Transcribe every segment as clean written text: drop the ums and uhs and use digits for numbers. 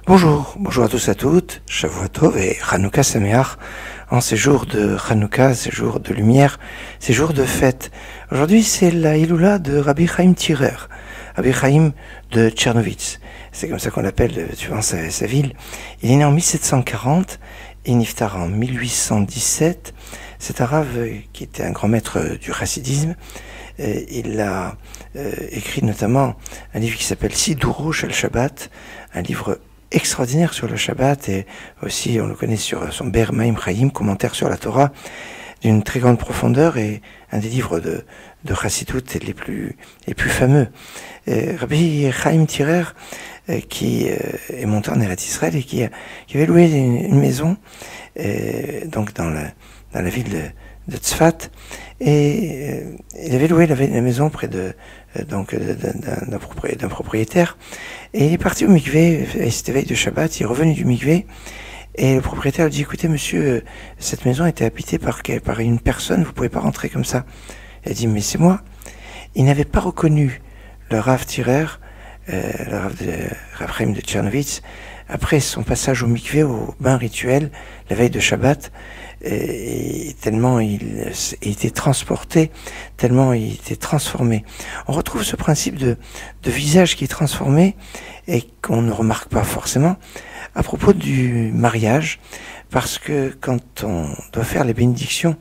Bonjour à tous et à toutes, Shavua Tov et Hanouka Sameach, en ces jours de Hanouka, ces jours de lumière, ces jours de fête. Aujourd'hui c'est la Iloula de Rabbi Chaim Tirer, Rabbi Chaim de Tchernowitz, c'est comme ça qu'on l'appelle suivant sa ville. Il est né en 1740 et niftar en 1817, c'est un Rav qui était un grand maître du chassidisme. Il a écrit notamment un livre qui s'appelle Siduro Shel Shabbat, un livre extraordinaire sur le Shabbat, et aussi on le connaît sur son Ber Maim Chaim, commentaire sur la Torah, d'une très grande profondeur, et un des livres de Chassidut les plus fameux. Rabbi Chaim Tirer, qui est monté en Eretz Israël et qui avait loué une maison, donc dans la ville de Tzfat, et il avait loué la maison près d'un propriétaire, et il est parti au mikvé, et c'était veille de Shabbat, il est revenu du mikvé, et le propriétaire lui dit: écoutez monsieur, cette maison était habitée par une personne, vous pouvez pas rentrer comme ça. Il a dit: mais c'est moi. Il n'avait pas reconnu le Rav Tirer, le Rav Chaim de Tchernowitz, après son passage au mikvé, au bain rituel, la veille de Shabbat, et tellement il était transporté, tellement il était transformé. On retrouve ce principe de visage qui est transformé et qu'on ne remarque pas forcément à propos du mariage, parce que quand on doit faire les bénédictions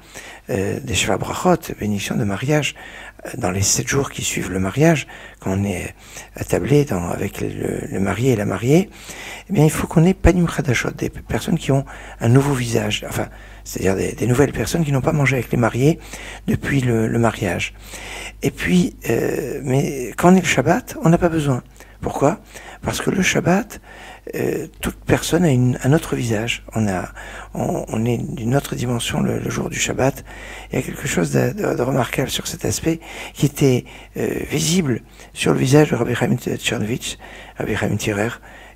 des Sheva Brachot, bénédictions de mariage, dans les 7 jours qui suivent le mariage, quand on est attablé avec le marié et la mariée, eh bien il faut qu'on ait panim chadashot, des personnes qui ont un nouveau visage, enfin, c'est-à-dire des nouvelles personnes qui n'ont pas mangé avec les mariés depuis le mariage. Et puis, mais quand on est le Shabbat, on n'a pas besoin. Pourquoi? Parce que le Shabbat, toute personne a un autre visage. On est d'une autre dimension le jour du Shabbat. Il y a quelque chose de remarquable sur cet aspect qui était visible sur le visage de Rabbi Chaim Tchernowitz, Rabbi Chaim Tirer.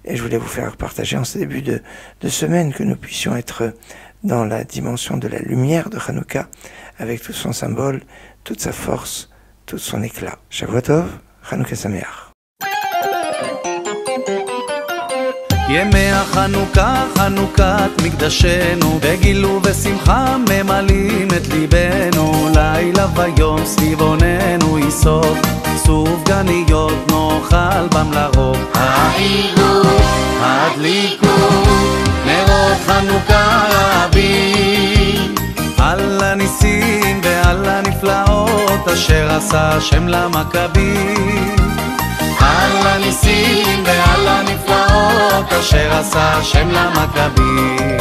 Et je voulais vous faire partager en ce début de semaine que nous puissions être dans la dimension de la lumière de Hanouka, avec tout son symbole, toute sa force, tout son éclat. Shavua Tov, Hanouka Sameach. ימי החנוכה, חנוכת מקדשנו, בגילו ושמחה ממלאים את ליבנו, לילה ויום סביבוננו ייסוד, סופגניות נאכל בם לרוב. העירו, הדליקו, נרות חנוכה רבים, על הניסים ועל הנפלאות אשר עשה השם למכבים, על הניסים ועל הנפלאות אשר עשה השם למכבים.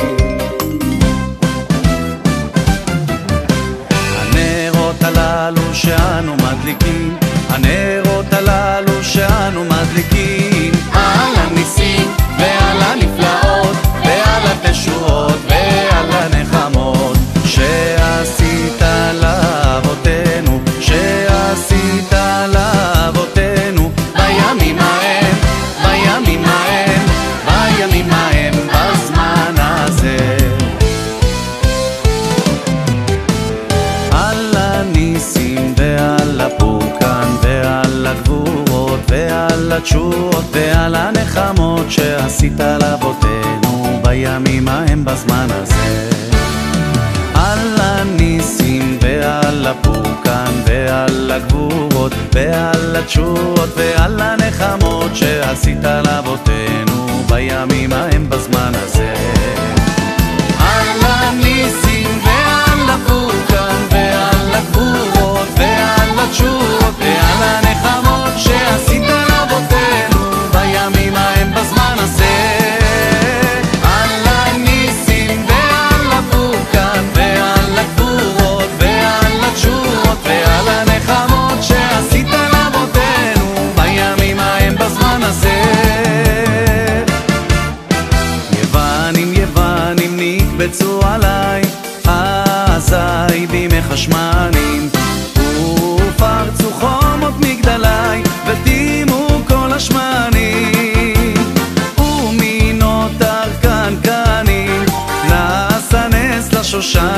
הנרות הללו שאנו מדליקים, הנרות הללו שאנו מדליקים, על הניסים ועל הנפלאות ועל התשועות ועל הנחמות שעשית לאבותינו, שעשית לאבותינו בימים ההם, בימים ההם, בימים ההם, בזמן הזה. על הניסים ועל הפורקן ועל הגבורות ועל התשועות ועל הנחמות שעשית לאבותינו בימים ההם, בזמן הזה. על הניסים ועל הפורקן ועל הגבורות ועל התשועות ועל הנחמות שעשית לאבותינו בימים ההם, בזמן הזה. על הניסים ועל הפורקן ועל הגבורות ועל התשועות ועל הנחמות שעשית לאבותינו בימים ההם, בזמן הזה. ועל הנחמות שעשית לאבותינו בימים ההם, בזמן הזה. יוונים נקבצו עליי, אזי בימי חשמנים, ופרצו חומות מגדלי וטימו כל השמנים, ומינות ארכנקנים נעשה נס לשושנים.